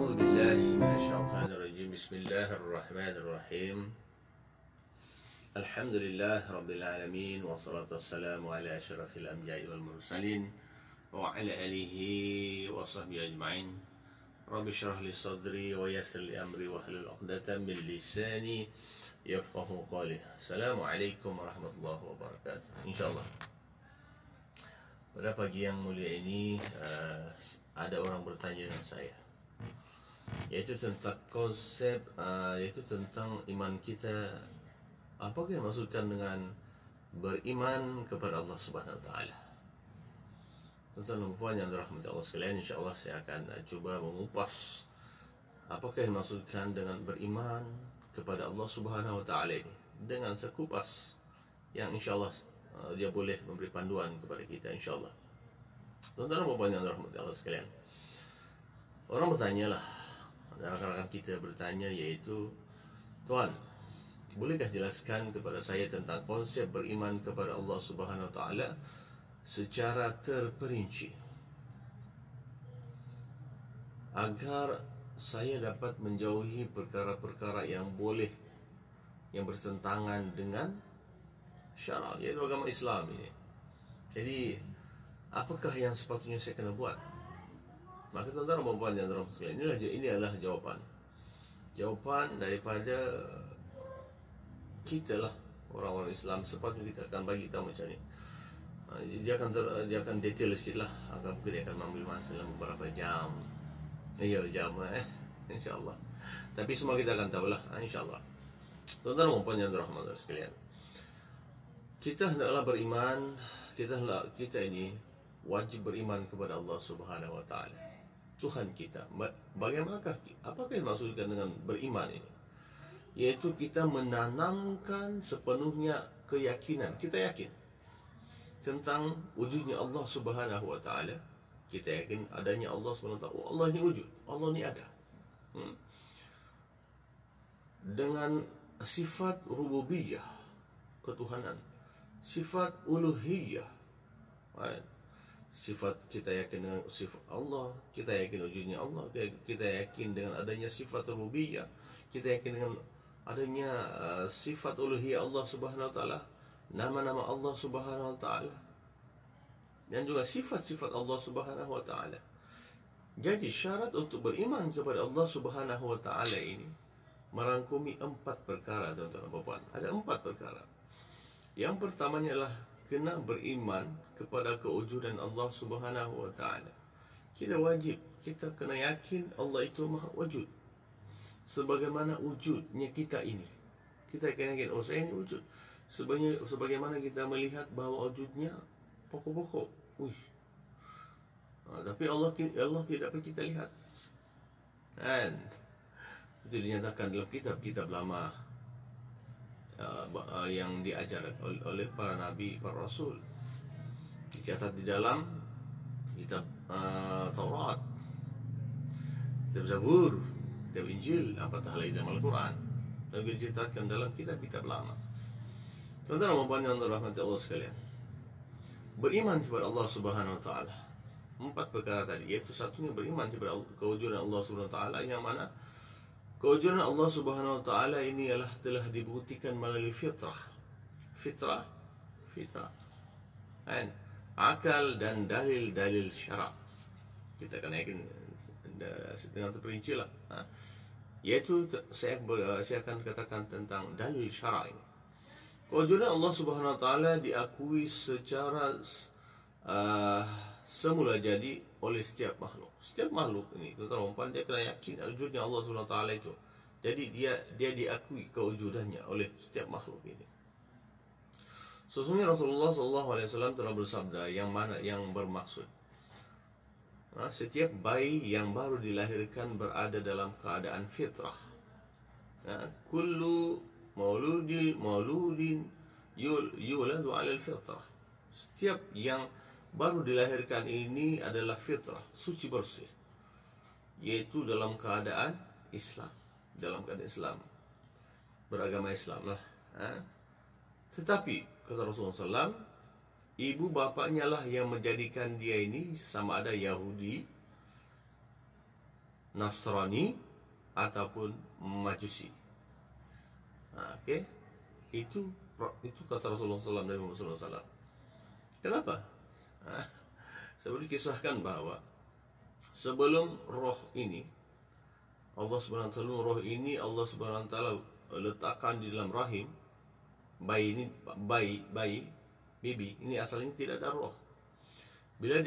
أعوذ بالله من الشيطان الرجيم. بسم الله الرحمن الرحيم. الحمد لله رب العالمين، والصلاة والسلام على أشرف الأنبياء والمرسلين وعلى آله وصحبه أجمعين. رب اشرح لي صدري ويسر لي أمري واحلل عقدة من لساني يفقهوا قولي. السلام عليكم ورحمة الله وبركاته. InsyaAllah pada pagi yang mulia ini ada orang bertanya dengan saya, yaitu tentang konsep, yaitu tentang iman kita. Apakah yang maksudkan dengan beriman kepada Allah Subhanahu Wa Taala? Tuan-tuan dan puan yang dirahmati Allah sekalian, insyaAllah saya akan cuba mengupas apakah yang maksudkan dengan beriman kepada Allah Subhanahu Wa Taala ini dengan sekupas yang insyaAllah dia boleh memberi panduan kepada kita, insyaAllah. Tuan-tuan dan puan yang dirahmati Allah sekalian, orang bertanya lah, rakan-rakan kita bertanya, yaitu, Tuan, bolehkah jelaskan kepada saya tentang konsep beriman kepada Allah Subhanahu Wa Taala secara terperinci, agar saya dapat menjauhi perkara-perkara yang bertentangan dengan syarak, yaitu agama Islam ini. Jadi, apakah yang sepatutnya saya kena buat? Maka tuan-tuan dan puan yang dirahmati sekalian, ini adalah jawapan daripada kita lah, orang-orang Islam. Sepatutnya kita akan bagi tahu macam ni. Dia akan detail sikit lah. Mungkin dia akan mengambil masa dalam beberapa jam. Jam InsyaAllah. Tapi semua kita akan tahu lah, InsyaAllah. Tuan-tuan dan puan yang dirahmati sekalian, kita hendaklah beriman. Kita ini wajib beriman kepada Allah Subhanahu Wa Taala, Tuhan kita. Apakah yang maksudkan dengan beriman ini? Yaitu kita menanamkan sepenuhnya keyakinan. Kita yakin tentang wujudnya Allah Subhanahu Wa Taala. Kita yakin adanya Allah Subhanahu Wa Taala. Allah ni wujud, Allah ni ada. Dengan sifat rububiyah, ketuhanan, sifat uluhiyah, sifat, kita yakin dengan sifat Allah, kita yakin wujudnya Allah, kita yakin dengan adanya sifat rububiyah, kita yakin dengan adanya sifat uluhiyah Allah Subhanahu Wa Taala, nama-nama Allah Subhanahu Wa Taala, dan juga sifat-sifat Allah Subhanahu Wa Taala. Jadi syarat untuk beriman kepada Allah Subhanahu Wa Taala ini merangkumi 4 perkara, tuan-tuan dan puan. Ada 4 perkara. Yang pertamanya adalah kena beriman kepada kewujudan Allah Subhanahu Wa Taala. Kita kena yakin Allah itu maha wujud, sebagaimana wujudnya kita ini. Kita kena yakin, oh, saya ini wujud sebagaimana kita melihat bahawa wujudnya pokok-pokok. Tapi Allah tidak perlu kita lihat. Dan itu dinyatakan dalam kitab-kitab lama yang diajar oleh para nabi, para rasul. Dicatat di dalam kitab Taurat, kitab Zabur, kitab Injil, apatah lagi dalam Al-Quran, dan dicatatkan dalam kitab-kitab lama. Tuan-tuan dan puan yang dirahmati Allah sekalian, beriman kepada Allah Subhanahu Wa Taala 4 perkara tadi, iaitu satunya beriman kepada kewujudan Allah Subhanahu Wa Taala, yang mana kewujudan Allah Subhanahu Wa Taala ini telah dibuktikan melalui fitrah, akal dan dalil-dalil syarak. Kita akan yakin dengan terperinci lah. Yaitu saya akan katakan tentang dalil syarak ini. Kewujudan Allah Subhanahu Wa Taala diakui secara semula jadi oleh setiap makhluk. Setiap makhluk ini, tuan-tuan, dia kena yakin wujudnya Allah Subhanahu Wa Taala itu. Jadi dia diakui kewujudannya oleh setiap makhluk ini. Sesungguhnya Rasulullah SAW telah bersabda, yang bermaksud, setiap bayi yang baru dilahirkan berada dalam keadaan fitrah. Kullu mauludin yuladu 'ala al-fitrah. Setiap yang baru dilahirkan ini adalah fitrah, suci bersih, yaitu dalam keadaan Islam, beragama Islam lah. Tetapi kata Rasulullah SAW, ibu bapaknya lah yang menjadikan dia ini sama ada Yahudi Nasrani ataupun Majusi. Okey. Itu kata Rasulullah SAW dan Muhammad SAW. Kenapa? Sebelum dikisahkan bahwa sebelum roh ini Allah Subhanahu wa taala, roh ini Allah Subhanahu wa taala letakkan di dalam rahim bayi ini, baby ini asalnya tidak ada roh. Bila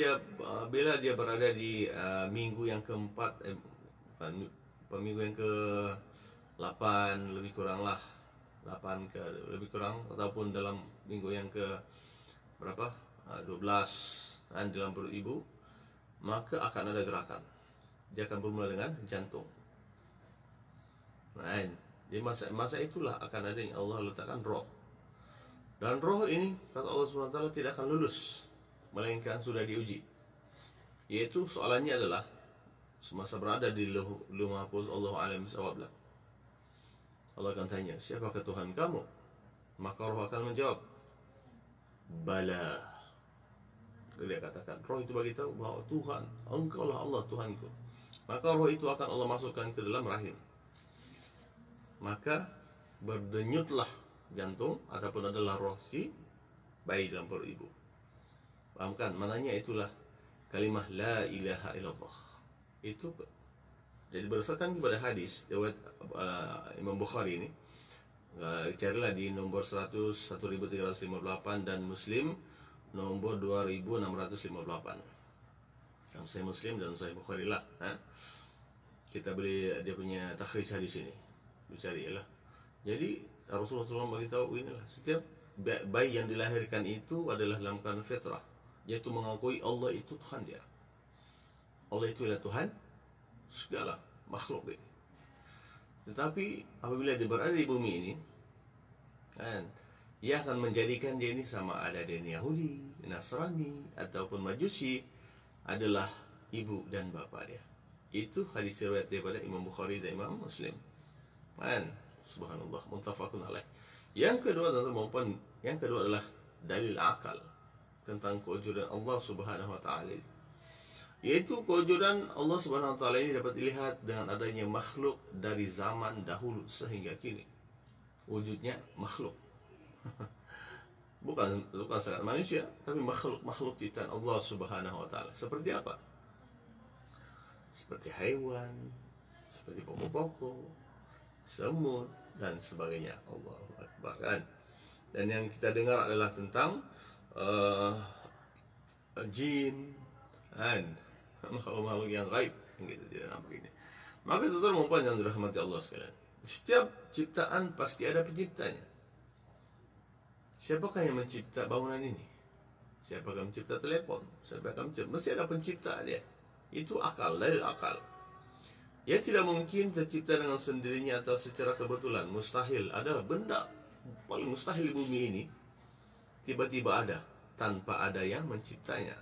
dia berada di minggu yang keempat, minggu yang ke-8 lebih kurang lah, 8 ke lebih kurang, ataupun dalam minggu yang ke berapa, 12 di dalam perut ibu, maka akan ada gerakan. Dia akan bermula dengan jantung. Nah, di masa itulah akan ada yang Allah letakkan roh. Dan roh ini kata Allah SWT tidak akan lulus melainkan sudah diuji. Yaitu soalannya adalah semasa berada di Lauh Mahfuz, Allah alam bisawab lah. Allah akan tanya, siapakah Tuhan kamu? Maka roh akan menjawab, bala. Dia katakan, roh itu beritahu bahwa Tuhan, engkaulah Allah Tuhanku. Maka roh itu akan Allah masukkan ke dalam rahim. Maka berdenyutlah jantung ataupun adalah roh si bayi dalam perut ibu. Fahamkan? Maknanya itulah kalimah la ilaha illallah. Itu jadi berdasarkan kepada hadis riwayat Imam Bukhari ini, carilah di nombor 1358 dan Muslim nombor 2658. Sahih Muslim dan Sahih Bukhari lah. Kita beri dia punya takhrij hadis ini. Dicarilah. Jadi Rasulullah SAW beritahu inilah, setiap bayi yang dilahirkan itu adalah dalam keadaan fitrah, yaitu mengakui Allah itu Tuhan dia. Allah itu adalah Tuhan segala makhluk ini. Tetapi apabila dia berada di bumi ini, kan, ia akan menjadikan dia ini sama ada dia Yahudi, Nasrani ataupun Majusi adalah ibu dan bapa dia. Itu hadis riwayat daripada Imam Bukhari dan Imam Muslim. Kan, subhanallah, muttafaqun alaih. Yang kedua teman-teman, yang kedua adalah dalil akal tentang kewujudan Allah Subhanahu wa taala. Yaitu kewujudan Allah Subhanahu wa taala ini dapat dilihat dengan adanya makhluk dari zaman dahulu sehingga kini. Wujudnya makhluk. bukan sangat manusia, tapi makhluk ciptaan Allah Subhanahu wa taala. Seperti apa? Seperti hewan, seperti pokok-pokok, semut dan sebagainya. Allahu Akbar, kan? Dan yang kita dengar adalah tentang jin, kan? Makhluk yang gaib yang kita tidak nampak ini. Maka tuan-tuan yang dirahmati Allah sekalian, setiap ciptaan pasti ada penciptanya. Siapakah yang mencipta bangunan ini? Siapakah mencipta telepon? Siapakah mencipta? Mesti ada pencipta dia. Itu akal, dalil akal. Ia tidak mungkin tercipta dengan sendirinya atau secara kebetulan. Mustahil. Adalah benda paling mustahil di bumi ini tiba-tiba ada tanpa ada yang menciptanya.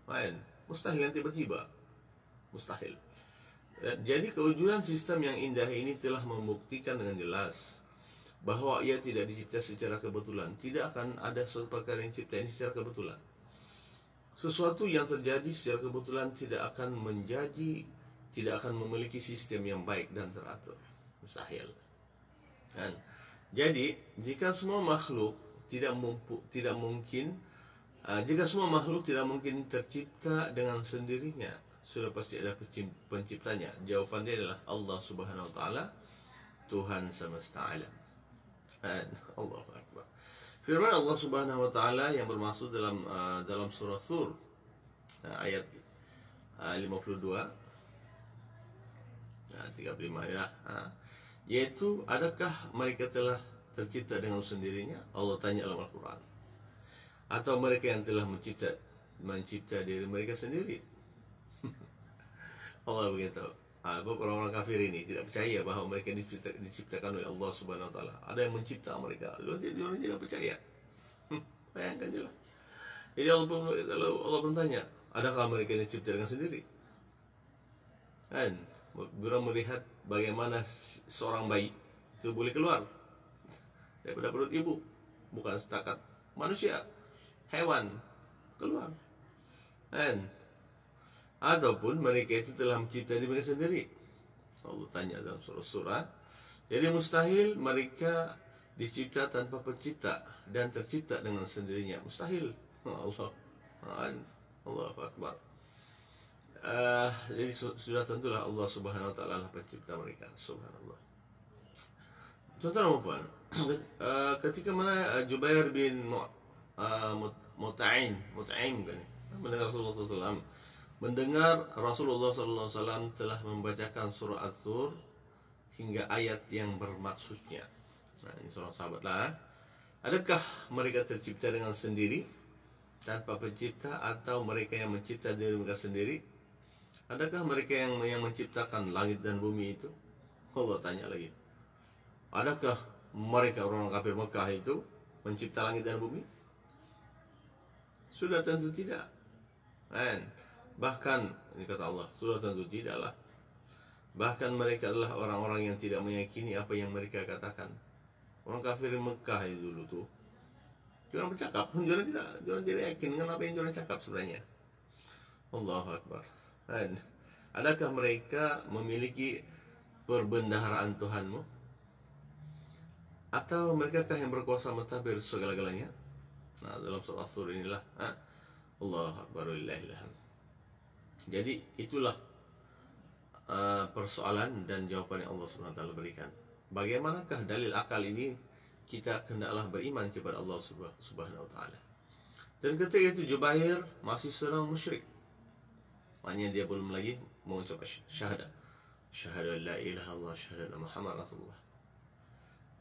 Kan? Mustahil yang tiba-tiba. Mustahil. Jadi kewujudan sistem yang indah ini telah membuktikan dengan jelas bahwa ia tidak dicipta secara kebetulan. Tidak akan ada suatu perkara yang dicipta ini secara kebetulan. Sesuatu yang terjadi secara kebetulan tidak akan memiliki sistem yang baik dan teratur. Mustahil. Kan? Jadi, jika semua makhluk tidak mungkin tercipta dengan sendirinya, sudah pasti ada penciptanya. Jawaban dia adalah Allah Subhanahu wa taala, Tuhan semesta alam. Allahu Akbar. Firman Allah Subhanahu wa taala yang bermaksud dalam surah Thur ayat 52 35 ya. Yaitu, adakah mereka telah tercipta dengan sendirinya? Allah tanya dalam Al-Quran. Atau mereka yang telah mencipta diri mereka sendiri? Allah beritahu, orang-orang kafir ini tidak percaya bahawa mereka diciptakan oleh Allah Subhanahu wa taala. Ada yang mencipta mereka. Dia tidak percaya. Bayangkan je lah. Jadi Allah pun tanya, adakah mereka dicipta dengan sendiri? Kan? Orang melihat bagaimana seorang bayi itu boleh keluar daripada perut ibu. Bukan setakat manusia, hewan keluar. Kan? ataupun mereka itu telah mencipta diri mereka sendiri. Allah tanya dalam surah. Jadi mustahil mereka dicipta tanpa pencipta dan tercipta dengan sendirinya. Mustahil. Allah Akbar. Jadi sudah tentulah Allah Subhanahu Wa Taala lah pencipta mereka. Subhanallah. Contoh nomor ketika mana Jubair bin Mut'im kan, mendengar Rasulullah SAW telah membacakan surah At-Tur hingga ayat yang bermaksudnya. Nah, ini seorang sahabat lah. Adakah mereka tercipta dengan sendiri tanpa pencipta, atau mereka yang mencipta diri mereka sendiri? Adakah mereka yang menciptakan langit dan bumi itu? Allah tanya lagi. Adakah mereka orang kafir Mekah itu mencipta langit dan bumi? Sudah tentu tidak. Bahkan ini kata Allah, sudah tentu tidaklah. Bahkan mereka adalah orang-orang yang tidak meyakini apa yang mereka katakan. Orang kafir Mekah itu dulu tuh, jangan bercakap, jangan tidak yakin dengan apa yang jangan cakap sebenarnya. Allahu Akbar. Adakah mereka memiliki perbendaharaan Tuhanmu? Atau mereka kah yang berkuasa mentadbir segala-galanya? Nah, dalam surah As-Sur inilah Allahu Akbar walillahil hamd. Jadi itulah persoalan dan jawaban yang Allah SWT berikan. Bagaimanakah dalil akal ini? Kita hendaklah beriman kepada Allah Subhanahu Wa Taala. Dan ketika itu Jubair masih seorang musyrik. Maknanya dia belum lagi mengucap syahadah. Syahadu an la ilaha illallah, syahadu anna Muhammad Rasulullah.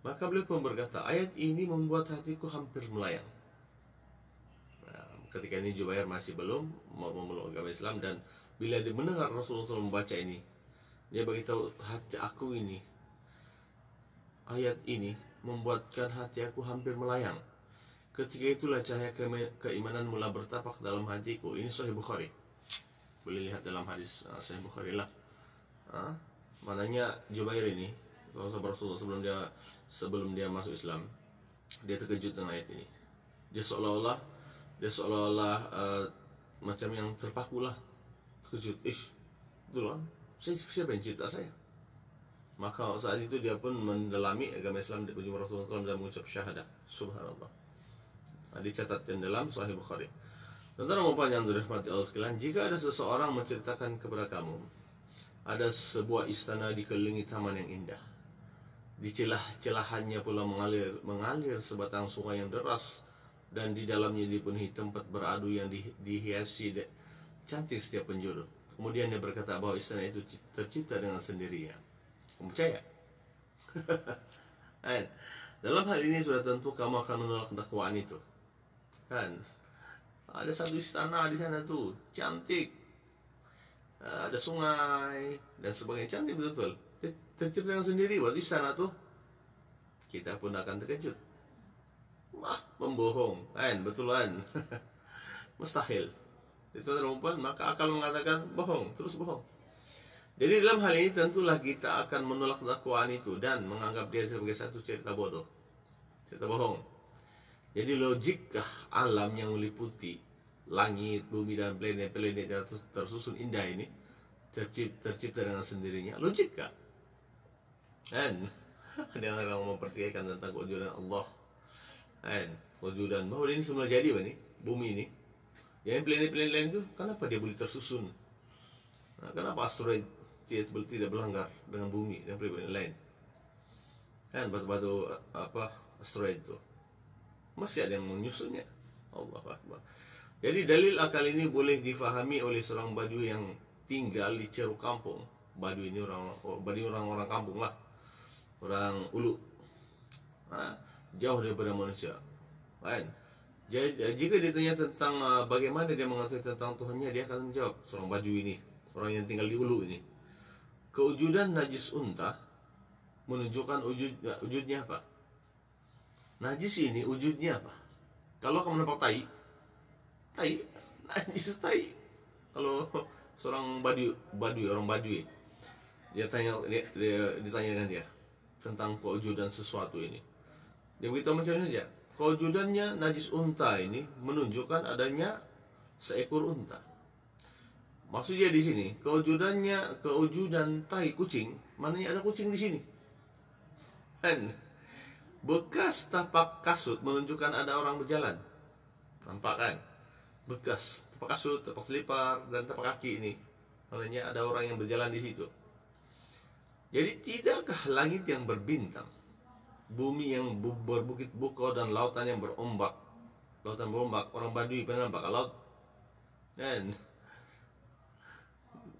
Maka beliau pun berkata, ayat ini membuat hatiku hampir melayang. Nah, ketika ini Jubair masih belum mau memeluk agama Islam, dan bila dia mendengar Rasulullah SAW membaca ini, dia beritahu, hati aku ini, ayat ini membuatkan hati aku hampir melayang. Ketika itulah cahaya keimanan mula bertapak dalam hatiku. Ini Sahih Bukhari. Boleh lihat dalam hadis Sahih Bukhari lah. Maknanya Jubair ini, sahabat Rasulullah sebelum dia masuk Islam, dia terkejut dengan ayat ini. Dia seolah-olah macam yang terpaku lah, terkejut. Itulah, siapa yang cipta saya? Maka saat itu dia pun mendalami agama Islam, dia berjumpa Rasulullah SAW dan mengucap syahadah. Subhanallah. Dicatatkan dalam Sahih Bukhari. Tentang apa yang dirahmati Allah sekalian, jika ada seseorang menceritakan kepada kamu ada sebuah istana dikelilingi taman yang indah, di celah-celahannya pula mengalir sebatang sungai yang deras, dan di dalamnya dipenuhi tempat beradu yang dihiasi cantik setiap penjuru. Kemudian dia berkata bahwa istana itu tercipta dengan sendirinya. Kamu percaya? Dalam hal ini sudah tentu kamu akan menolak dakwaan itu. Kan? Ada satu istana di sana tuh, cantik. Ada sungai dan sebagainya, cantik betul-betul. Tercipta dengan sendiri waktu istana tuh. Kita pun akan terkejut. Membohong, betulan. Mustahil. Itu perempuan, maka akal mengatakan bohong, terus bohong. Jadi dalam hal ini tentulah kita akan menolak dakwaan itu dan menganggap dia sebagai satu cerita bodoh, cerita bohong. Jadi logikkah alam yang meliputi langit, bumi dan planet-planet yang tersusun indah ini tercipta dengan sendirinya? Logikkah? Ada orang mempertikaikan tentang kewujudan Allah, kewujudan bahwa ini semula jadi ini bumi ini. Yang planet-planet lain itu kenapa dia boleh tersusun? Kenapa asteroid tidak berlanggar dengan bumi dan planet lain? Batu-batu asteroid itu masih ada yang menyusunnya. Allah Akbar. Jadi dalil akal ini boleh difahami oleh seorang Badui yang tinggal di ceruk kampung. Badui ini orang kampung lah, orang ulu, jauh daripada manusia. Jadi, jika ditanya tentang bagaimana dia mengetahui tentang Tuhannya, dia akan menjawab, seorang Badui ini, orang yang tinggal di ulu ini, kewujudan najis unta menunjukkan wujudnya apa? Najis ini wujudnya apa? Kalau kamu nampak tai, najis tai. Kalau seorang orang Badui, ditanya dengan dia tentang kewujudan sesuatu ini, dia beritahu macam ini saja. Kewujudannya najis unta ini menunjukkan adanya seekor unta. Maksudnya di sini kewujudan tai kucing, maknanya ada kucing di sini. Dan bekas tapak kasut menunjukkan ada orang berjalan. Nampak kan? Bekas tapak kasut, tapak selipar, dan tapak kaki ini, maknanya ada orang yang berjalan di situ. Jadi tidakkah langit yang berbintang, bumi yang berbukit bukau, dan lautan yang berombak? Lautan berombak, orang Badui pernah nampak laut? Dan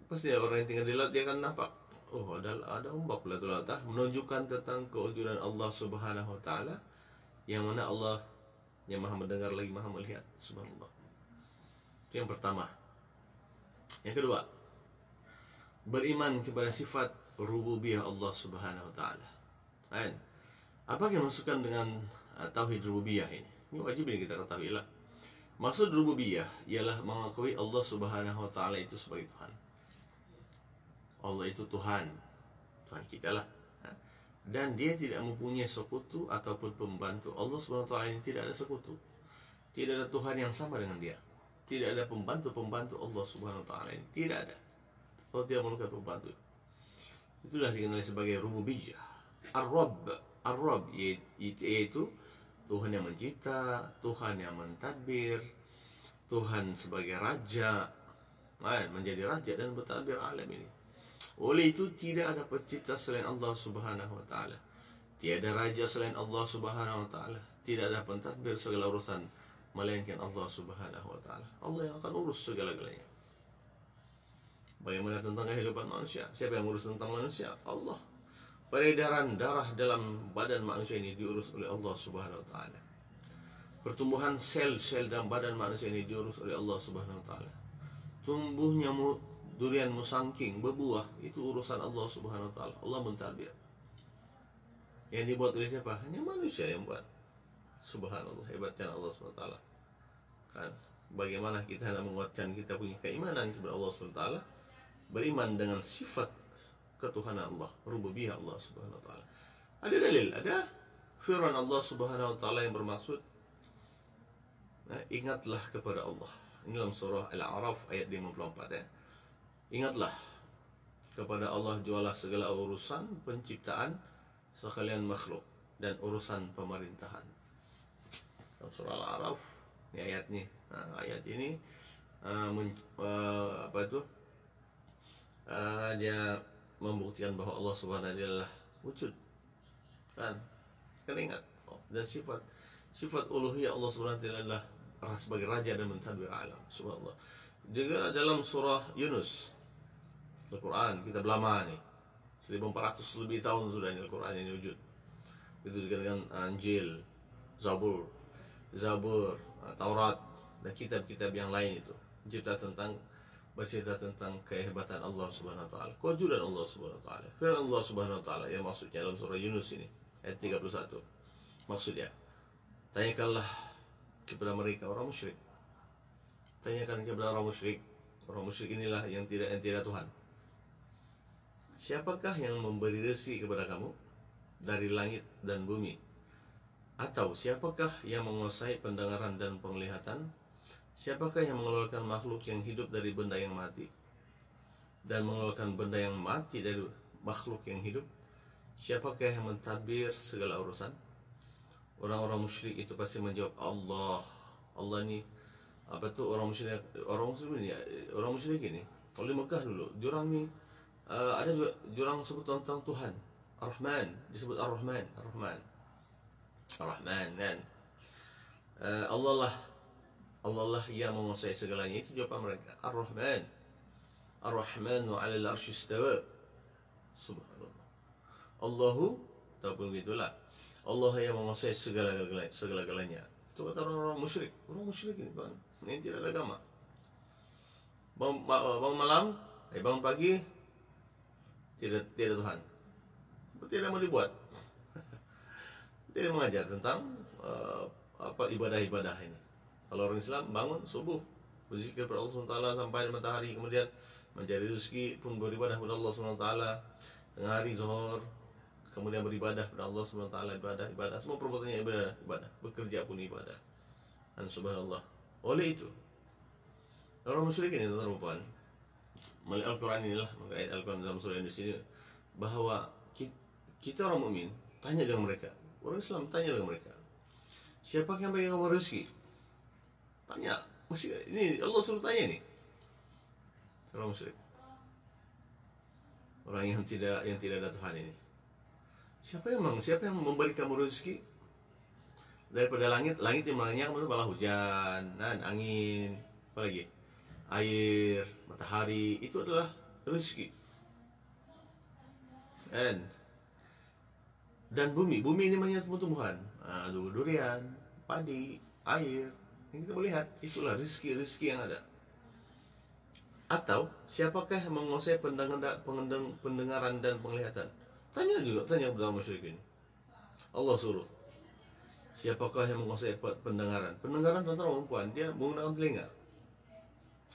pasti orang yang tinggal di laut dia akan nampak, oh ada ombak pula tu laut, menunjukkan tentang kewujudan Allah Subhanahu wa taala, yang mana Allah yang Maha mendengar lagi Maha melihat. Subhanallah. Itu yang pertama. Yang kedua, beriman kepada sifat rububiyah Allah Subhanahu wa taala. Kan? Apa yang dimaksudkan dengan tauhid rububiyah ini? Ini wajib ini kita ketahui lah. Maksud rububiyah ialah mengakui Allah Subhanahu wa taala itu sebagai Tuhan. Allah itu Tuhan, Tuhan kita lah. Dan dia tidak mempunyai sekutu ataupun pembantu. Allah Subhanahu wa taala ini tidak ada sekutu. Tidak ada Tuhan yang sama dengan dia. Tidak ada pembantu-pembantu Allah Subhanahu wa taala ini. Tidak ada. Allah tidak memerlukan pembantu. Itulah dikenal sebagai rububiyah. Ar-Rabb yaitu Tuhan yang mencipta, Tuhan yang mentadbir, Tuhan sebagai raja, menjadi raja dan bertadbir alam ini. Oleh itu tidak ada pencipta selain Allah Subhanahu wa taala. Tiada raja selain Allah Subhanahu wa taala. Tidak ada pentadbir segala urusan melainkan Allah Subhanahu wa taala. Allah yang akan urus segala-galanya. Bagaimana tentang kehidupan manusia? Siapa yang urus tentang manusia? Allah. Peredaran darah dalam badan manusia ini diurus oleh Allah Subhanahu wa taala. Pertumbuhan sel-sel dalam badan manusia ini diurus oleh Allah Subhanahu wa taala. Tumbuhnya durian musangking berbuah itu urusan Allah Subhanahu wa taala. Allah mentadbir. Yang dibuat oleh siapa? Hanya manusia yang buat. Subhanallah, hebatnya Allah Subhanahu wa taala. Kan? Bagaimana kita nak menguatkan kita punya keimanan kepada Allah Subhanahu wa taala? Beriman dengan sifat ketuhanan Allah, rububiyah Allah Subhanahu wa taala. Ada dalil, ada firman Allah Subhanahu wa taala yang bermaksud ingatlah kepada Allah. Ini dalam surah Al-A'raf ayat 54 ya. Ingatlah kepada Allah jualah segala urusan penciptaan sekalian makhluk dan urusan pemerintahan. Dalam surah Al-A'raf ini ayatnya. Ayat ini dia membuktikan bahwa Allah Subhanahu wa taala adalah wujud. Kan ingat. Dan sifat uluhiyah Allah Subhanahu wa taala adalah sebagai raja dan mentadbir alam. Subhanallah. Juga dalam surah Yunus, Al-Quran kita lama nih, 1400 lebih tahun sudah ini Al-Quran ini wujud. Itu juga dengan Injil, Zabur, Taurat, dan kitab-kitab yang lain itu bercerita tentang kehebatan Allah Subhanahu wa taala, kewujudan Allah Subhanahu wa taala. Firman Allah Subhanahu wa taala yang maksudnya dalam surah Yunus ini ayat 31. Maksudnya, tanyakanlah kepada mereka orang musyrik. Tanyakan kepada orang musyrik. Orang musyrik inilah yang tidak Tuhan. Siapakah yang memberi rezeki kepada kamu dari langit dan bumi? Atau siapakah yang menguasai pendengaran dan penglihatan? Siapakah yang mengeluarkan makhluk yang hidup dari benda yang mati dan mengeluarkan benda yang mati dari makhluk yang hidup? Siapakah yang mentadbir segala urusan? Orang-orang musyrik itu pasti menjawab Allah. Allah ni orang musyrik ini kalau di Mekah dulu jurang ni ada juga jurang sebut tentang Tuhan Ar-Rahman, disebut Ar-Rahman kan. Allah lah yang menguasai segalanya. Itu jawapan mereka. Ar-Rahmanu 'alal 'arsy istawa. Subhanallah. Allahu ataupun begitulah. Allah yang menguasai segala-galanya. Itu kata orang-orang musyrik. Orang musyrik ini kan, ini tidak ada agama. Bangun malam, bangun pagi, tidak Tuhan. Tidak mau dibuat. Tidak mengajar tentang ibadah-ibadah ini. Kalau orang Islam bangun subuh, berzikir kepada Allah SWT sampai matahari, kemudian mencari rezeki pun beribadah kepada Allah SWT. Tengah hari zuhur, kemudian beribadah kepada Allah SWT, ibadah. Semua perbuatannya ibadah. Bekerja pun ibadah. Dan subhanallah. Oleh itu, orang musyrik ini tuan-tuan, melalui Al-Quran inilah, ayat Al-Quran dalam surah Yunus ini, bahwa kita orang mukmin tanya dengan mereka, orang Islam tanya dengan mereka, siapa yang bagi kamu rezeki? Tanya, mesti ini Allah suruh tanya nih. Orang musyrik, orang yang tidak ada Tuhan ini, siapa yang memberi kamu rezeki daripada langit yang melanyang malah hujan dan angin, apalagi air, matahari, itu adalah rezeki. Dan bumi ini banyak tumbuhan, durian, padi, air, yang kita melihat, itulah rezeki yang ada. Atau siapakah yang menguasai pendengaran dan penglihatan? Tanya kepada musyrikin. Allah suruh, siapakah yang menguasai pendengaran? Pendengaran tentang perempuan, dia menggunakan telinga.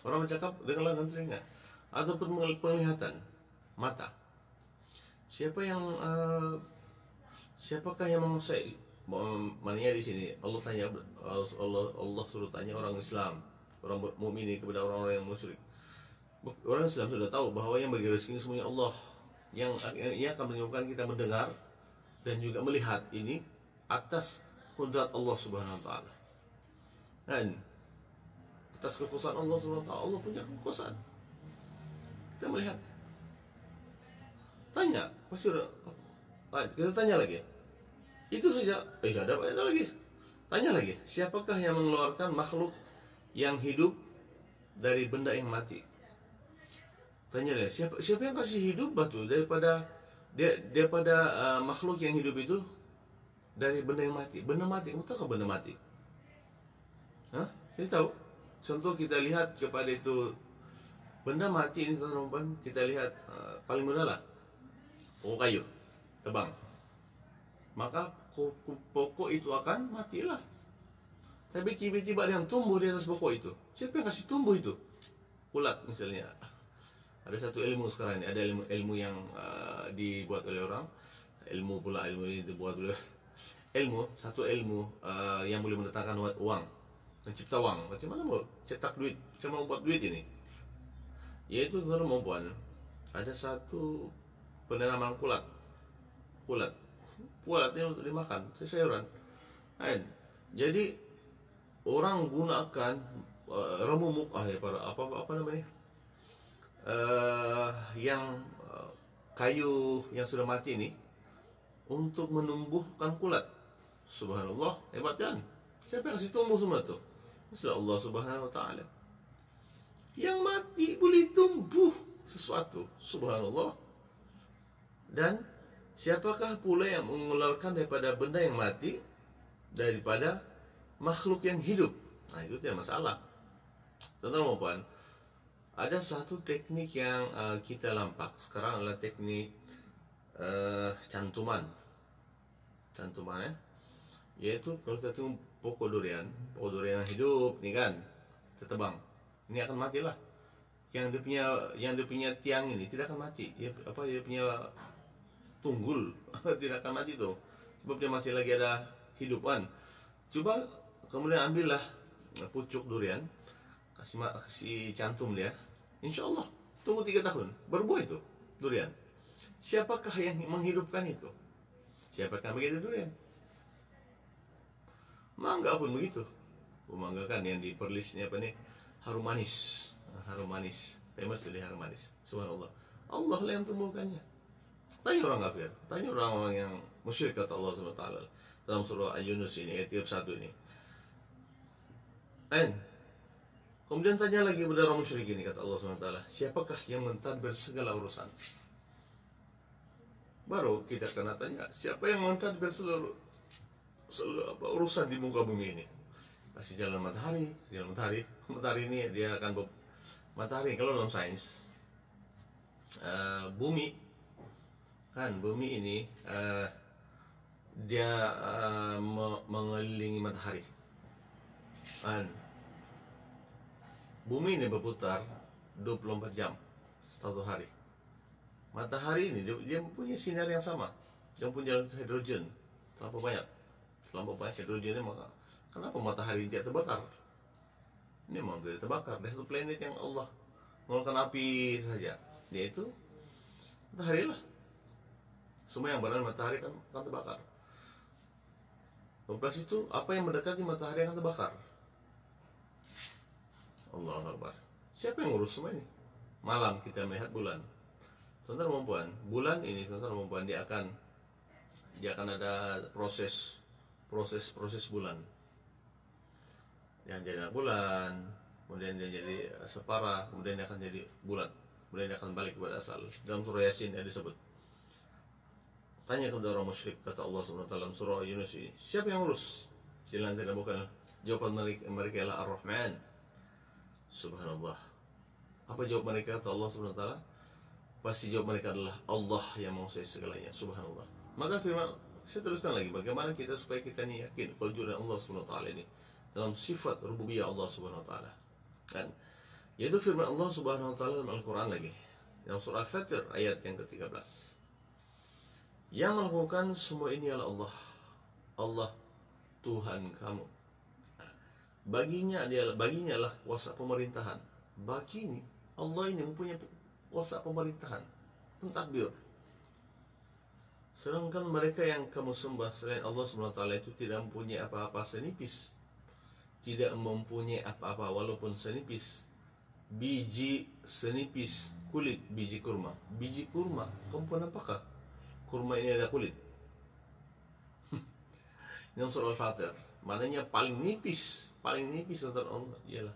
Orang bercakap dengan telinga. Ataupun penglihatan, mata. Siapakah yang menguasai? Maknanya di sini Allah tanya, Allah suruh tanya orang Islam, orang mukmin kepada orang-orang yang musyrik. Orang Islam sudah tahu bahwa yang bagi rezeki semuanya Allah, yang akan menyebabkan kita mendengar dan juga melihat ini atas kudrat Allah Subhanahu wa taala. Dan atas kekuasaan Allah Subhanahu wa taala, Allah punya kekuasaan. Kita melihat. Tanya, pasti udah. Kita tanya lagi. Itu saja. Ada lagi. Tanya lagi, siapakah yang mengeluarkan makhluk yang hidup dari benda yang mati? Tanya deh, siapa yang kasih hidup batu daripada makhluk yang hidup itu dari benda yang mati? Benda mati, tahu benda mati? Hah? Kita tahu. Contoh kita lihat kepada itu benda mati ini, teman-teman, kita lihat paling mudah lah, pokok kayu tebang, maka pokok itu akan matilah. Tapi tiba-tiba ada yang tumbuh di atas pokok itu. Siapa yang kasih tumbuh itu? Kulat misalnya. Ada satu ilmu sekarang ini, ada ilmu yang dibuat oleh orang, ilmu ini dibuat oleh satu ilmu yang boleh mendatangkan uang, mencipta uang. Macam mana mau cetak duit, macam mana buat duit ini? Yaitu teman-teman, ada satu penanaman kulat ini untuk dimakan, sayuran. Jadi orang gunakan remumuk apa namanya? Yang kayu yang sudah mati ini untuk menumbuhkan kulat. Subhanallah, hebat kan? Siapa yang kasih tumbuh semua itu? Allah Subhanahu wa taala. Yang mati boleh tumbuh sesuatu. Subhanallah. Dan siapakah pula yang mengeluarkan daripada benda yang mati daripada makhluk yang hidup? Nah, itu tidak masalah. Teman-teman, ada satu teknik yang kita lampak sekarang adalah teknik cantuman ya. Yaitu kalau kita tengok pokok durian yang hidup ni kan, kita tebang, ini akan matilah. Yang dia punya tiang ini tidak akan mati. Dia punya tunggul tidak akan mati tuh, sebab dia masih lagi ada hidupan. Coba kemudian ambillah pucuk durian, kasih cantum dia, insya Allah tunggu 3 tahun berbuah itu durian. Siapakah yang menghidupkan itu? Siapakah yang menghidupkan durian? Mangga pun begitu. Mangga kan yang di perlis ini apa nih? Harum manis, famous dari harum manis. Subhanallah, Allah lah yang tumbuhkannya. Tanya orang kafir, tanya orang-orang yang musyrik kata Allah Subhanahu wa taala dalam surah Yunus ini ayat 1 ini. Kemudian tanya lagi kepada orang musyrik ini, kata Allah SWT, siapakah yang mentadbir segala urusan? Baru kita kena tanya, siapa yang mentadbir seluruh urusan di muka bumi ini? Kasih jalan matahari. Matahari ini dia akan matahari kalau dalam sains bumi ini dia mengelilingi matahari. Bumi ini berputar 24 jam satu hari. Matahari ini dia punya sinar yang sama. Dia punya hidrogen terlampau banyak hidrogennya, maka kenapa matahari tidak terbakar? Ini memang tidak terbakar. Dia satu planet yang Allah mengeluarkan api saja, yaitu matahari lah. Semua yang berada di matahari akan terbakar. Plus itu apa yang mendekati matahari akan terbakar. Allahu Akbar. Siapa yang ngurus semua ini? Malam kita melihat bulan. Tuan-tuan perempuan, bulan ini tuan-tuan perempuan dia akan ada proses bulan. Yang jadi bulan, kemudian dia jadi separah, kemudian dia akan jadi bulat, kemudian dia akan balik kepada asal. Dalam surah Yasin ada disebut. Tanya kepada orang musyrik, kata Allah SWT dalam surah Yunus ini, siapa yang urus? Jalan tidak bukan jawaban mereka ialah Ar-Rahman. Subhanallah. Apa jawab mereka kata Allah SWT? Pasti jawab mereka adalah Allah yang menguasai segalanya. Subhanallah. Maka firman, saya teruskan lagi bagaimana kita supaya kita ini yakin kewujudan Allah SWT ini dalam sifat rububiyah Allah SWT. Dan yaitu firman Allah SWT dalam Al-Quran lagi dalam surah Al-Fatir ayat yang ke-13. Yang melakukan semua ini adalah Allah. Allah Tuhan kamu. Baginya lah kuasa pemerintahan. Bagi ini Allah ini mempunyai kuasa pemerintahan, pentadbir. Sedangkan mereka yang kamu sembah selain Allah SWT itu tidak mempunyai apa-apa senipis. Tidak mempunyai apa-apa walaupun senipis biji senipis kulit biji kurma. Biji kurma, kamu pernah apakah? Kurma ini ada kulit. Dalam surah Al-Fatir, maknanya paling nipis antara Allah ialah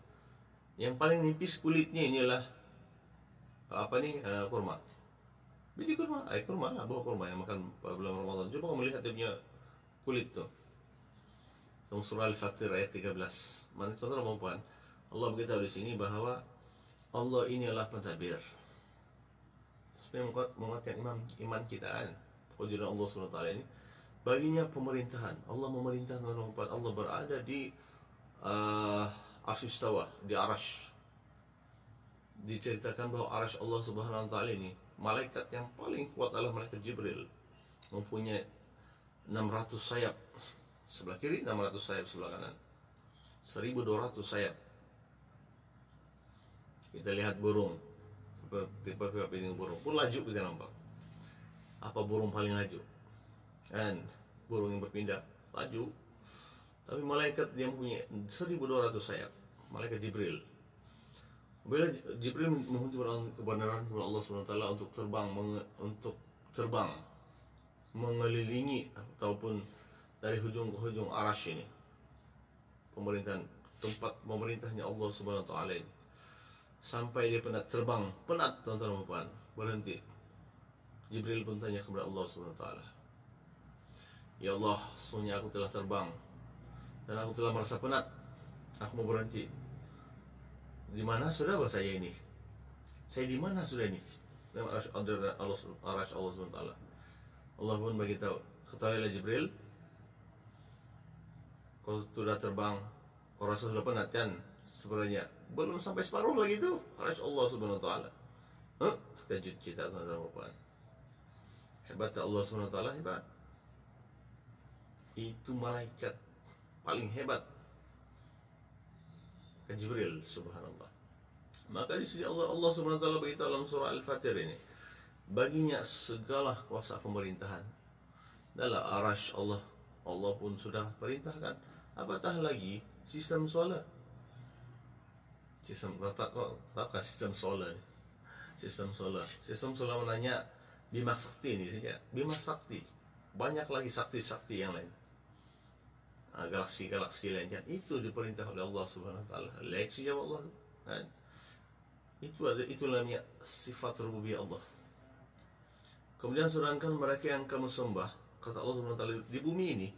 yang paling nipis kulitnya inilah kurma. Biji kurma, kurma lah, buah kurma yang makan bulan Ramadan. Coba kamu lihat dia punya kulit tuh. Dalam surah Al-Fatir ayat 13. Mana tuan-tuan dan puan, Allah beritahu di sini bahwa Allah ini adalah pentadbir. Sebenarnya menguatkan iman kita kan. Kewujudan Allah SWT ini baginya pemerintahan. Allah memerintah dengan Allah berada di Arsy Istawa, di Arash. Diceritakan bahwa Arash Allah Subhanahu wa taala ini malaikat yang paling kuat adalah malaikat Jibril, mempunyai 600 sayap sebelah kiri, 600 sayap sebelah kanan, 1200 sayap. Kita lihat burung, tipe-tipe piting burung pun laju kita nampak. Apa burung paling laju? Kan burung yang berpindah laju. Tapi malaikat yang punya 1200 sayap, malaikat Jibril. Bila Jibril memohon kebenaran kepada Allah SWT untuk terbang mengelilingi ataupun dari hujung ke hujung Arash ini, pemerintahan tempat pemerintahnya Allah SWT ini, sampai dia penat terbang, tuan-tuan, berhenti. Jibril pun tanya kepada Allah SWT, ya Allah, sesungguhnya aku telah terbang dan aku telah merasa penat, aku mau berhenti. Di mana sudah saya ini? Saya di mana sudah ini? Dalam Arash Allah SWT. Allah pun bagi tahu, ketahuilah Jibril, kau sudah terbang, kau rasa sudah penat kan? Sebenarnya belum sampai separuh lagi itu Arash Allah SWT. Terkejut kita teman-teman. Hebat Allah SWT, hebat. Itu malaikat paling hebat, Jibril, subhanallah. Maka di sini Allah SWT beritahu dalam surah Al-Fatir ini, baginya segala kuasa pemerintahan. Dalam Arash Allah pun sudah perintahkan. Apatah lagi sistem solar. Sistem solar. Sistem solar menanya Bima Sakti ini saja. Bima Sakti. Banyak lagi sakti-sakti yang lain. Galaksi-galaksi lain kan, itu diperintah oleh Allah Subhanahu wa taala. Leksi jawab Allah kan. Itu namanya sifat rububiyah Allah. Kemudian sedangkan mereka yang kamu sembah, kata Allah Subhanahu wa taala, di bumi ini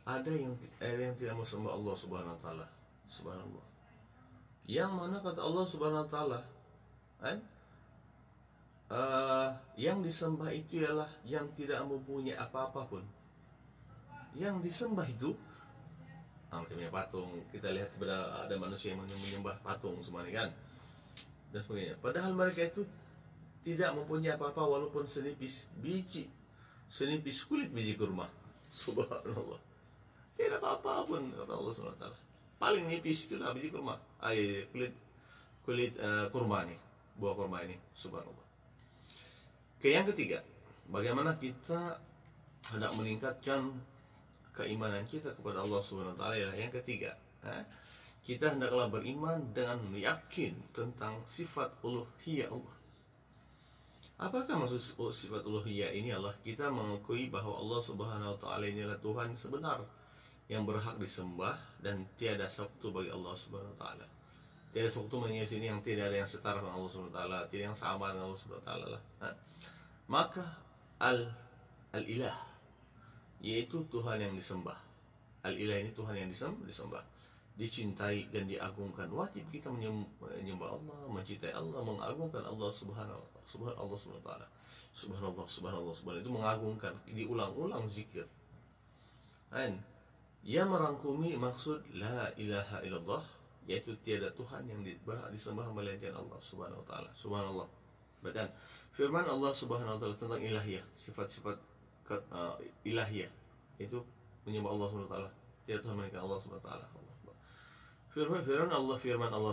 ada yang tidak mau sembah Allah Subhanahu wa taala. Subhanallah. Yang mana kata Allah Subhanahu wa taala, kan? Yang disembah itu ialah yang tidak mempunyai apa-apa pun. Yang disembah itu macamnya patung. Kita lihat ada manusia yang menyembah patung semuanya kan, dan sebagainya. Padahal mereka itu tidak mempunyai apa-apa walaupun senipis kulit biji kurma. Subhanallah. Tidak apa-apa pun kata Allah SWT. Paling nipis itulah biji kurma, kulit kurma nih, buah kurma ini, subhanallah. Yang ketiga, bagaimana kita hendak meningkatkan keimanan kita kepada Allah Subhanahu wa taala. Yang ketiga, kita hendaklah beriman dengan yakin tentang sifat uluhiyah Allah. Apakah maksud sifat uluhiyah ini? Allah, kita mengakui bahwa Allah Subhanahu wa taala inilah Tuhan sebenar yang berhak disembah dan tiada sekutu bagi Allah Subhanahu wa taala. Tiada sekutu maksudnya sini yang tidak ada yang setara dengan Allah Subhanahu wa taala, tidak yang sama dengan Allah Subhanahu wa taala lah. Maka al-ilah, yaitu Tuhan yang disembah. Al-ilah ini Tuhan yang disembah, dicintai dan diagungkan. Wajib kita menyembah Allah, mencintai Allah, mengagungkan Allah Subhanahu wa taala. Subhanallah, subhanallah, subhanallah, itu mengagungkan, diulang-ulang zikir. Dan ia merangkumi maksud la ilaha illallah, yaitu tiada Tuhan yang berhak disembah melainkan Allah Subhanahu wa taala. Subhanallah. Bahkan firman Allah Subhanahu wa taala tentang ilahiyah, sifat-sifat ilahiyah, itu menyembah Allah Subhanahu wa taala, tiada Tuhan melainkan Allah Subhanahu wa taala. Firman Allah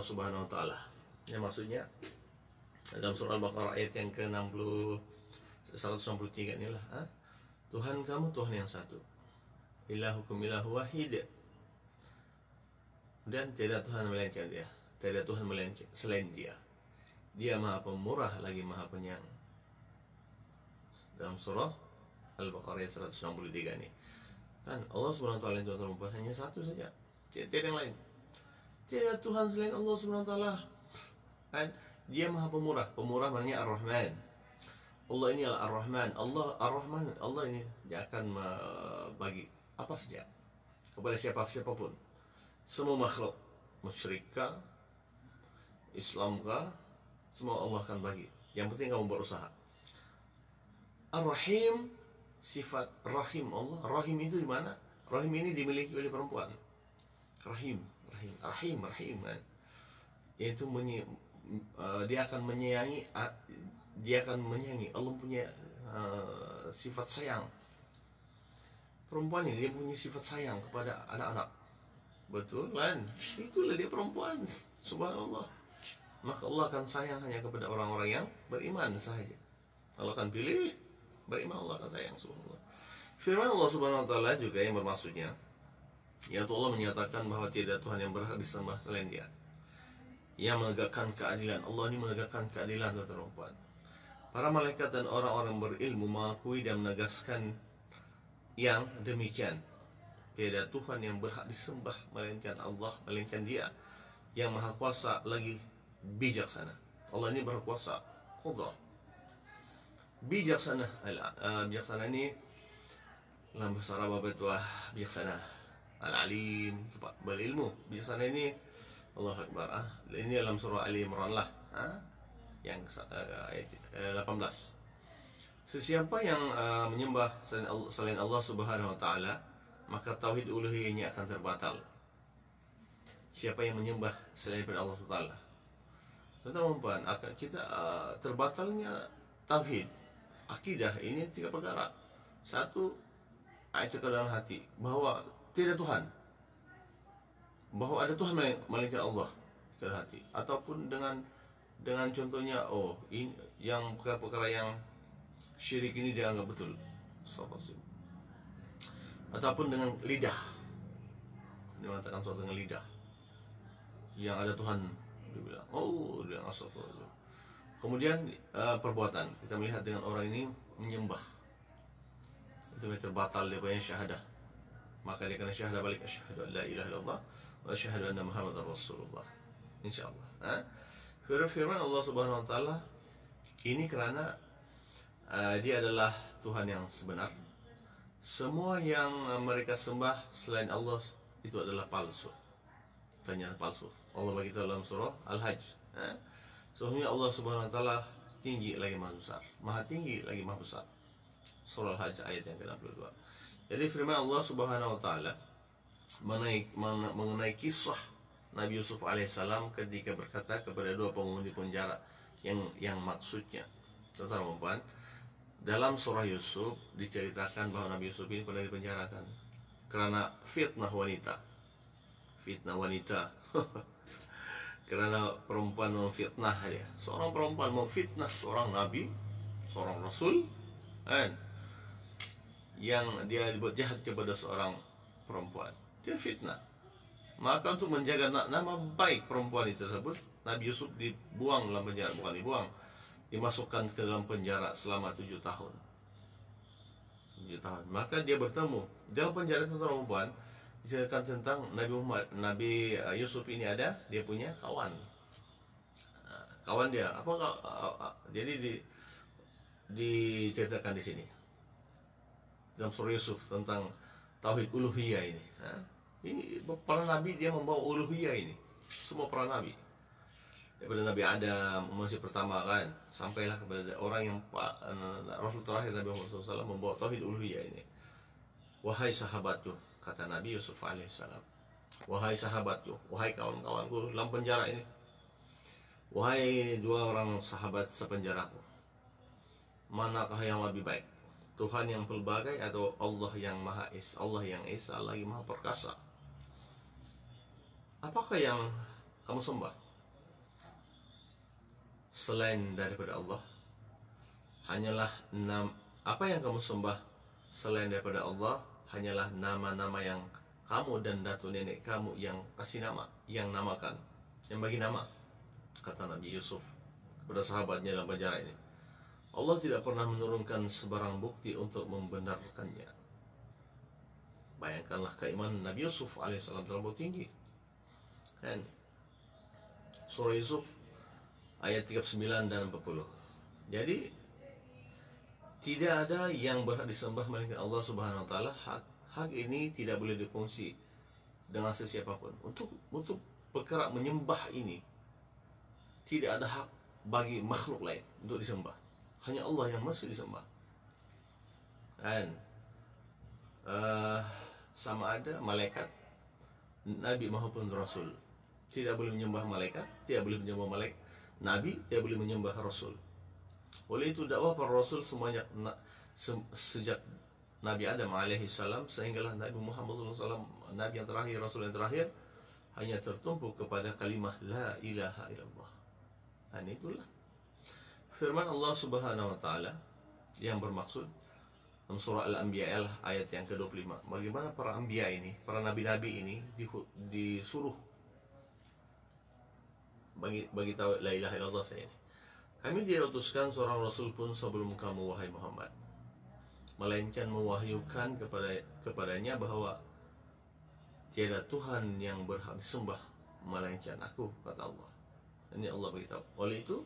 Subhanahu wa taala, yang maksudnya dalam surah Al-Baqarah ayat yang ke-60 163 inilah, Tuhan kamu Tuhan yang satu, ilahukum ilahu wahid, dan tidak Tuhan melainkan Dia, tidak Tuhan melainkan selain Dia. Dia Maha Pemurah lagi Maha Penyayang. Dalam surah Al-Baqarah 163 ini kan Allah Subhanahu wa taala itu hanya satu saja, tidak yang lain. Tidak Tuhan selain Allah Subhanahu wa taala. Kan Dia Maha Pemurah. Pemurah maknanya Ar-Rahman. Allah ini adalah Ar-Rahman. Allah Ar-Rahman. Allah ini Dia akan bagi apa saja kepada siapapun. Semua makhluk, musyrikah, Islamkah, semua Allah akan bagi. Yang penting kamu berusaha. Ar-Rahim, sifat rahim Allah. Rahim itu di mana? Rahim ini dimiliki oleh perempuan. Rahim kan? Yaitu dia akan menyayangi, Allah punya sifat sayang. Perempuan ini dia punya sifat sayang kepada anak-anak. Betul kan? Itulah dia perempuan. Subhanallah. Maka Allah akan sayang hanya kepada orang-orang yang beriman saja. Allah akan pilih beriman, Allah akan sayang. Subhanallah. Firman Allah Subhanahu wa taala juga yang bermaksudnya, yaitu Allah menyatakan bahwa tidak Tuhan yang berhak disembah selain Dia, yang menegakkan keadilan. Allah ini menegakkan keadilan terhadap perempuan. Para malaikat dan orang-orang berilmu mengakui dan menegaskan yang demikian. Tiada Tuhan yang berhak disembah melainkan Allah, melainkan Dia yang Maha Kuasa lagi bijaksana. Allah ini berkuasa, qudrah, bijaksana. Bijaksana ini dalam bahasa Arab itu bijaksana. Al-Alim, berilmu. Bijaksana ini Allah Akbar. Ini dalam surah Ali Imran lah, yang ayat 18. Sesiapa yang menyembah selain Allah Subhanahu wa taala, maka tauhid uluhiyahnya akan terbatal. Siapa yang menyembah selain daripada Allah Subhanahu wa taala, teman-teman, akan kita terbatalnya tauhid, akidah. Ini 3 perkara. Satu, i'tiqad dalam hati bahwa tidak Tuhan, bahwa ada Tuhan melainkan Allah dalam hati, ataupun dengan contohnya, ini yang perkara-perkara yang syirik ini dianggap betul, ataupun dengan lidah, dia mengatakan sesuatu dengan lidah yang ada Tuhan, dia bilang dia asal. Kemudian perbuatan, kita melihat dengan orang ini menyembah, itu terbatal dia punya syahadah. Maka dia kena syahadah balik, asyhadu an la ilaha illallah wa asyhadu anna Muhammadar Rasulullah. Insyaallah. Firman Allah Subhanahu wa taala ini kerana Dia adalah Tuhan yang sebenar. Semua yang mereka sembah selain Allah itu adalah palsu. Tanya palsu. Allah bagi tahu dalam surah Al-Hajj. Sesungguhnya Allah Subhanahu wa taala tinggi lagi maha besar. Maha tinggi lagi maha besar. Surah Al-Hajj ayat yang ke-62. Jadi firman Allah Subhanahu wa taala mengenai kisah Nabi Yusuf alaihissalam ketika berkata kepada 2 penghuni penjara, yang maksudnya, teman-teman, dalam surah Yusuf diceritakan bahwa Nabi Yusuf ini pernah dipenjarakan karena fitnah wanita. Kerana perempuan memfitnah dia. Seorang perempuan memfitnah seorang nabi, seorang rasul, kan? Yang dia dibuat jahat kepada seorang perempuan, dia fitnah. Maka untuk menjaga nama baik perempuan itu tersebut, Nabi Yusuf dibuang dalam penjara. Bukan dibuang, dimasukkan ke dalam penjara selama 7 tahun. 7 tahun. Maka dia bertemu dalam penjara tentang perempuan. Diceritakan tentang Nabi Yusuf ini ada, dia punya kawan. Kawan dia, jadi diceritakan di sini dalam surah Yusuf tentang tauhid uluhiyah ini. Ini para nabi dia membawa uluhiyah ini. Semua para nabi. Daripada Nabi Adam, manusia pertama kan, sampailah kepada orang yang Rasul terakhir Nabi Muhammad SAW membawa tauhid uluhiyah ini. Wahai sahabatku, kata Nabi Yusuf alaihissalam. Wahai sahabatku, wahai kawan-kawanku dalam penjara ini. Wahai dua orang sahabat sepenjaraku. Manakah yang lebih baik? Tuhan yang pelbagai atau Allah yang Maha Esa, Allah yang Esa lagi Maha Perkasa? Apakah yang kamu sembah selain daripada Allah? Hanyalah apa yang kamu sembah selain daripada Allah hanyalah nama-nama yang kamu dan datuk nenek kamu yang kasih nama, yang namakan, yang bagi nama, kata Nabi Yusuf kepada sahabatnya dalam penjara ini. Allah tidak pernah menurunkan sebarang bukti untuk membenarkannya. Bayangkanlah keimanan Nabi Yusuf alaihissalam terlalu tinggi. Kan? Surah Yusuf ayat 39 dan 40. Jadi tidak ada yang berhak disembah melainkan Allah Subhanahu wa taala. Hak ini tidak boleh dikongsi dengan sesiapapun. Untuk perkara menyembah ini tidak ada hak bagi makhluk lain untuk disembah. Hanya Allah yang mesti disembah. Dan sama ada malaikat, nabi maupun rasul tidak boleh menyembah malaikat, tidak boleh menyembah nabi, tidak boleh menyembah rasul. Oleh itu dakwah para rasul semuanya sejak Nabi Adam alaihi salam sehinggalah Nabi Muhammad SAW, nabi yang terakhir, rasul yang terakhir, hanya tertumpu kepada kalimah la ilaha illallah. Dan itulah firman Allah Subhanahu wa taala yang bermaksud dalam surah Al-Anbiya ayat yang ke-25. Bagaimana para anbiya ini, para nabi-nabi ini disuruh bagi tahu la ilaha illallah saya ini. Kami tidak utuskan seorang rasul pun sebelum kamu wahai Muhammad, melainkan mewahyukan kepadanya bahwa tiada Tuhan yang berhak disembah melainkan aku, kata Allah. Ini Allah beritahu. Oleh itu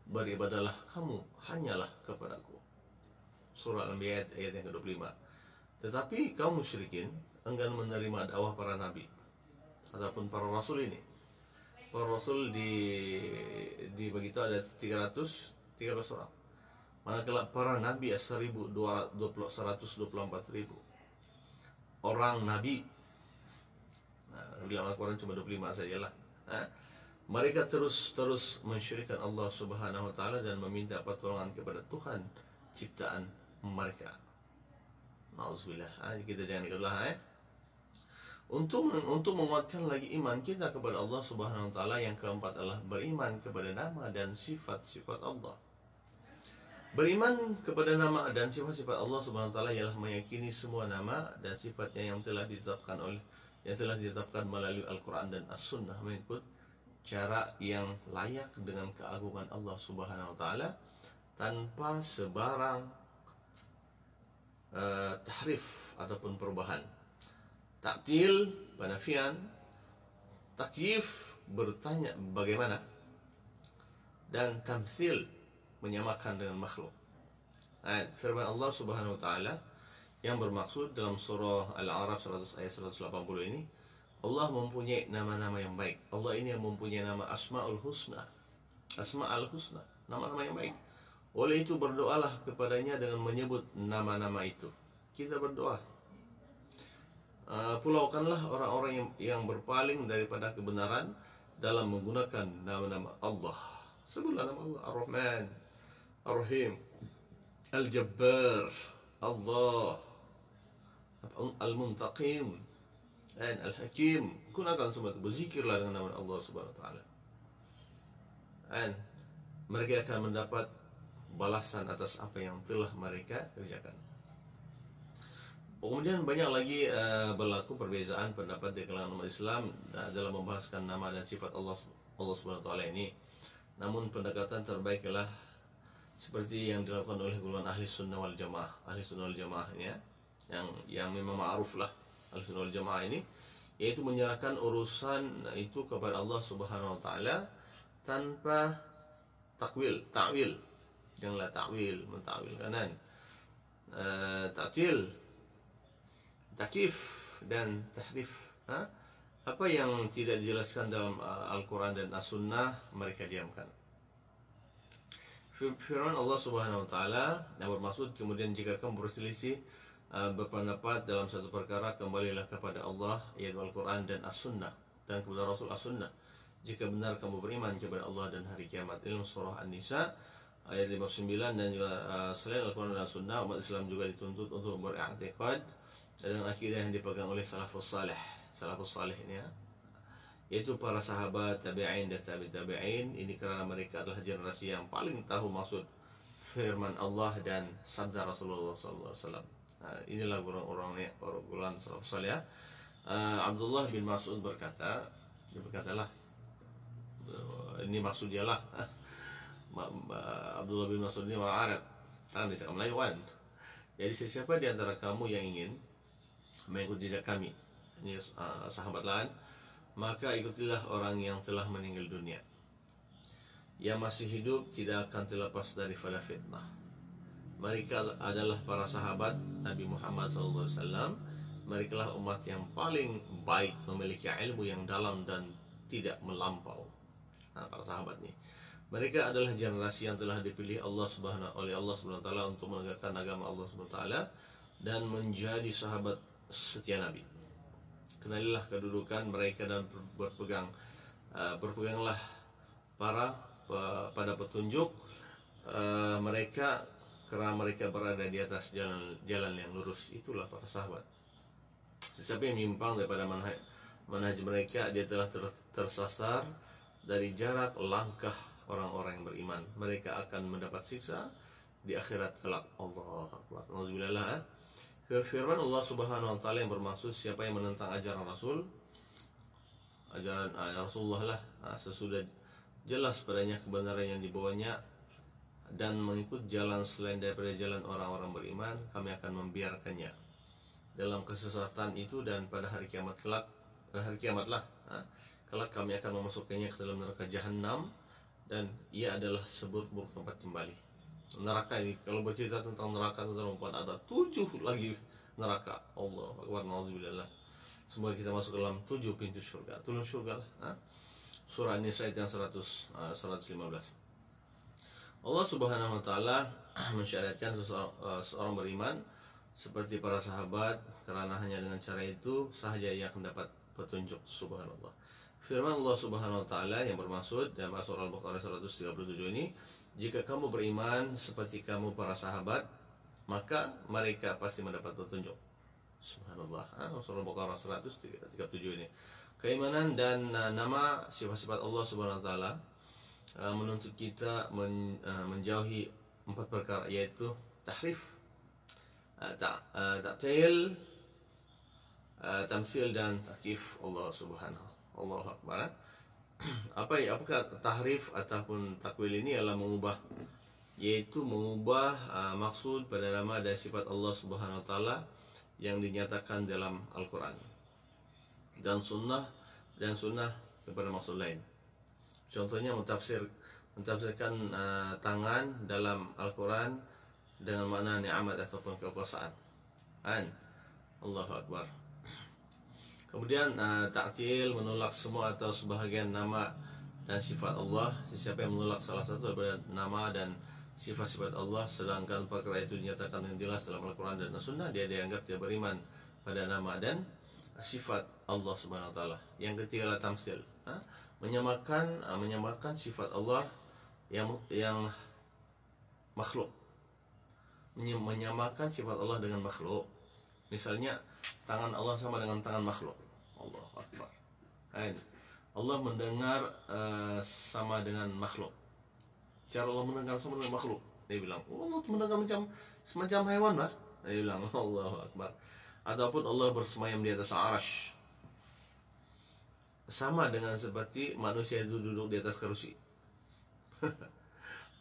beribadahlah kamu hanyalah kepadaku. Surah Al-Anbiya ayat yang ke-25. Tetapi kaum musyrikin enggan menerima dakwah para nabi ataupun para rasul ini. Para rasul dibagi tahu ada 313 orang. Manakala para nabi 124.000 orang nabi. Dalam Al-Quran cuma 25 sajalah. Mereka terus mensyirikkan Allah Subhanahu wa taala dan meminta pertolongan kepada Tuhan ciptaan mereka. Nauzubillah. Kita jangan ikutlah. Untuk menguatkan lagi iman kita kepada Allah Subhanahu wa taala, yang keempat adalah beriman kepada nama dan sifat-sifat Allah. Beriman kepada nama dan sifat-sifat Allah Subhanahu wa taala ialah meyakini semua nama dan sifatnya yang telah ditetapkan melalui Al-Quran dan As-Sunnah, mengikut cara yang layak dengan keagungan Allah Subhanahu wa taala tanpa sebarang tahrif ataupun perubahan. Ta'til, penafian, takyif, bertanya bagaimana, dan tamthil, menyamakan dengan makhluk. Firman Allah Subhanahu wa taala yang bermaksud dalam surah Al-A'raf ayat 180 ini, Allah mempunyai nama-nama yang baik. Allah ini yang mempunyai nama Asma'ul Husna. Asma'ul Husna, nama-nama yang baik. Oleh itu berdoalah kepadanya dengan menyebut nama-nama itu. Kita berdoa. Pulaukanlah orang-orang yang berpaling daripada kebenaran dalam menggunakan nama-nama Allah. Sebutlah nama Allah: Ar-Rahman, Ar-Rahim, Al-Jabbar, Allah, Al-Muntaqim, dan Al-Hakim. Gunakan semua itu, berzikirlah dengan nama Allah Subhanahu wa taala. kan, mereka akan mendapat balasan atas apa yang telah mereka kerjakan. Kemudian banyak lagi berlaku perbezaan pendapat di kalangan umat Islam dalam membahaskan nama dan sifat Allah Subhanahu wa taala ini. Namun pendekatan terbaik ialah seperti yang dilakukan oleh golongan ahli sunnah wal jamaah. Ahli sunnah wal jamaah ini yang memang ma'ruf lah, ahli sunnah wal jamaah ini, yaitu menyerahkan urusan itu kepada Allah Subhanahu wa taala tanpa ta'wil. Janganlah ta'wil, menta'wil kanan. Ta'til, takyif dan tahrif. Apa yang tidak dijelaskan dalam Al-Quran dan As-Sunnah mereka diamkan. Firman Allah Subhanahu wa taala yang bermaksud, kemudian jika kamu berselisih berpendapat dalam satu perkara, kembalilah kepada Allah, yaitu Al-Quran dan As-Sunnah, dan kepada Rasul As-Sunnah, jika benar kamu beriman kepada Allah dan hari kiamat. Ilmu surah An-Nisa ayat 59. Dan juga selain Al-Quran dan As-Sunnah, umat Islam juga dituntut untuk beriktikad dengan akidah yang dipegang oleh salafus salih. Salafus salih ini yaitu para sahabat, tabi'in dan tabi'in. Ini karena mereka adalah generasi yang paling tahu maksud firman Allah dan sabda Rasulullah SAW. Inilah orang-orang salafus salih. Abdullah bin Mas'ud berkatalah, ini maksud dia lah. Abdullah bin Mas'ud ini orang Arab, tangan dia cakap Melayu kan. Jadi sesiapa di antara kamu yang ingin mengikuti jejak kami, ini sahabat lain, maka ikutilah orang yang telah meninggal dunia. Yang masih hidup tidak akan terlepas daripada fitnah. Mereka adalah para sahabat Nabi Muhammad SAW. Mereka lah umat yang paling baik, memiliki ilmu yang dalam dan tidak melampau. Para sahabat ni, mereka adalah generasi yang telah dipilih oleh Allah Subhanahu wa taala untuk menegakkan agama Allah Subhanahu wa taala dan menjadi sahabat setia Nabi. Kenalilah kedudukan mereka dan berpeganglah pada petunjuk mereka, karena mereka berada di atas jalan yang lurus. Itulah para sahabat. Sesiapa yang menyimpang daripada manhaj mereka, dia telah tersasar dari jarak langkah orang-orang yang beriman. Mereka akan mendapat siksa di akhirat kelak. Allah Akbar. Alhamdulillah. Firman Allah Subhanahu wa taala yang bermaksud, siapa yang menentang ajaran Rasulullah lah, sesudah jelas padanya kebenaran yang dibawanya, dan mengikut jalan selain daripada jalan orang-orang beriman, kami akan membiarkannya dalam kesesatan itu, dan pada hari kiamat kelak, kelak kami akan memasukkannya ke dalam neraka Jahannam, dan ia adalah seburuk-buruk tempat kembali. Neraka ini, kalau bercerita tentang neraka, ada 7 lagi neraka. Allah Akbar, na'udzubillah. Semoga kita masuk dalam 7 pintu syurga, 7 syurga lah. Surah An-Nisa yang 115. Allah Subhanahu wa taala mensyariatkan seorang beriman seperti para sahabat, karena hanya dengan cara itu sahaja ia akan dapat petunjuk. Subhanallah. Firman Allah Subhanahu wa taala yang bermaksud dalam surah Al-Baqarah 137 ini, jika kamu beriman seperti kamu para sahabat, maka mereka pasti mendapat petunjuk. Subhanallah. Surah Al-Baqarah 137 ini. Keimanan dan nama sifat-sifat Allah Subhanahu wa taala menuntut kita menjauhi 4 perkara, yaitu tahrif, ta'til, tamsil dan takyif Allah Subhanahu. Allahu Akbar. Apakah tahrif ataupun takwil ini? Adalah mengubah, yaitu mengubah maksud pada nama dan sifat Allah Subhanahu wa taala yang dinyatakan dalam Al-Quran dan sunnah kepada maksud lain. Contohnya mentafsirkan tangan dalam Al-Quran dengan makna ni'mat ataupun kekuasaan. Allahu Akbar. Kemudian ta'til, menolak semua atau sebahagian nama dan sifat Allah. Sesiapa yang menolak salah satu daripada nama dan sifat-sifat Allah, sedangkan perkara itu dinyatakan dengan jelas dalam Al-Quran dan As-Sunnah, dia dianggap tidak beriman pada nama dan sifat Allah Subhanahu wa taala. Yang ketiga adalah tamsil, menyamakan sifat Allah yang makhluk, menyamakan sifat Allah dengan makhluk. Misalnya tangan Allah sama dengan tangan makhluk. Allah Akbar. Allah mendengar sama dengan makhluk. Cara Allah mendengar sama dengan makhluk. Dia bilang, Allah mendengar semacam hewan lah. Dia bilang, Allahu Akbar. Ataupun Allah bersemayam di atas arash, sama dengan seperti manusia itu duduk di atas kerusi.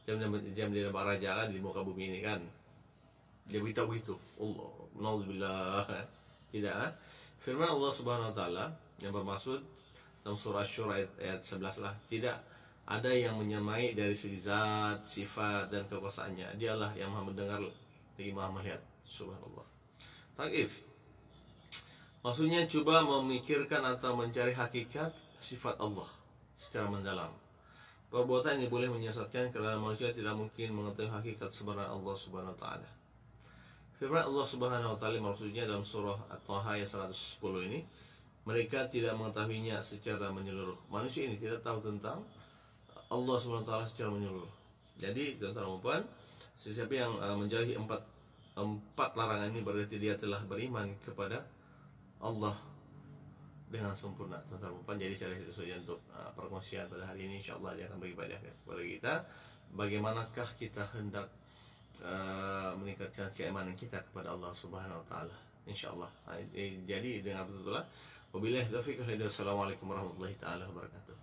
jam dia nampak raja kan di muka bumi ini kan. Dia beritahu itu. Allah, na'udzubillah. Tidak, firman Allah Subhanahu wa taala yang bermaksud dalam surah Asy-Syura ayat 11 lah, tidak ada yang menyamai dari segi zat, sifat dan kekuasaannya. Dialah yang Maha mendengar lagi Maha melihat. Subhanallah. Taif. Maksudnya coba memikirkan atau mencari hakikat sifat Allah secara mendalam. Perbuatan yang boleh menyesatkan kerana manusia tidak mungkin mengetahui hakikat sebenarnya Allah Subhanahu wa taala. Firman Allah Subhanahu wa taala maksudnya dalam surah At-Taha ayat 110 ini, mereka tidak mengetahuinya secara menyeluruh. Manusia ini tidak tahu tentang Allah Subhanahu wa taala secara menyeluruh. Jadi tuan-tuan dan puan, sesiapa yang menjauhi empat larangan ini berarti dia telah beriman kepada Allah dengan sempurna, tuan-tuan dan puan. Jadi saya itu saja untuk perkongsian pada hari ini. InsyaAllah dia akan bagi kepada kita bagaimanakah kita hendak meningkatkan keimanan kita kepada Allah Subhanahu wa taala. InsyaAllah. Jadi dengan betul-betul wabillahi taufiq. Assalamualaikum warahmatullahi taala wabarakatuh.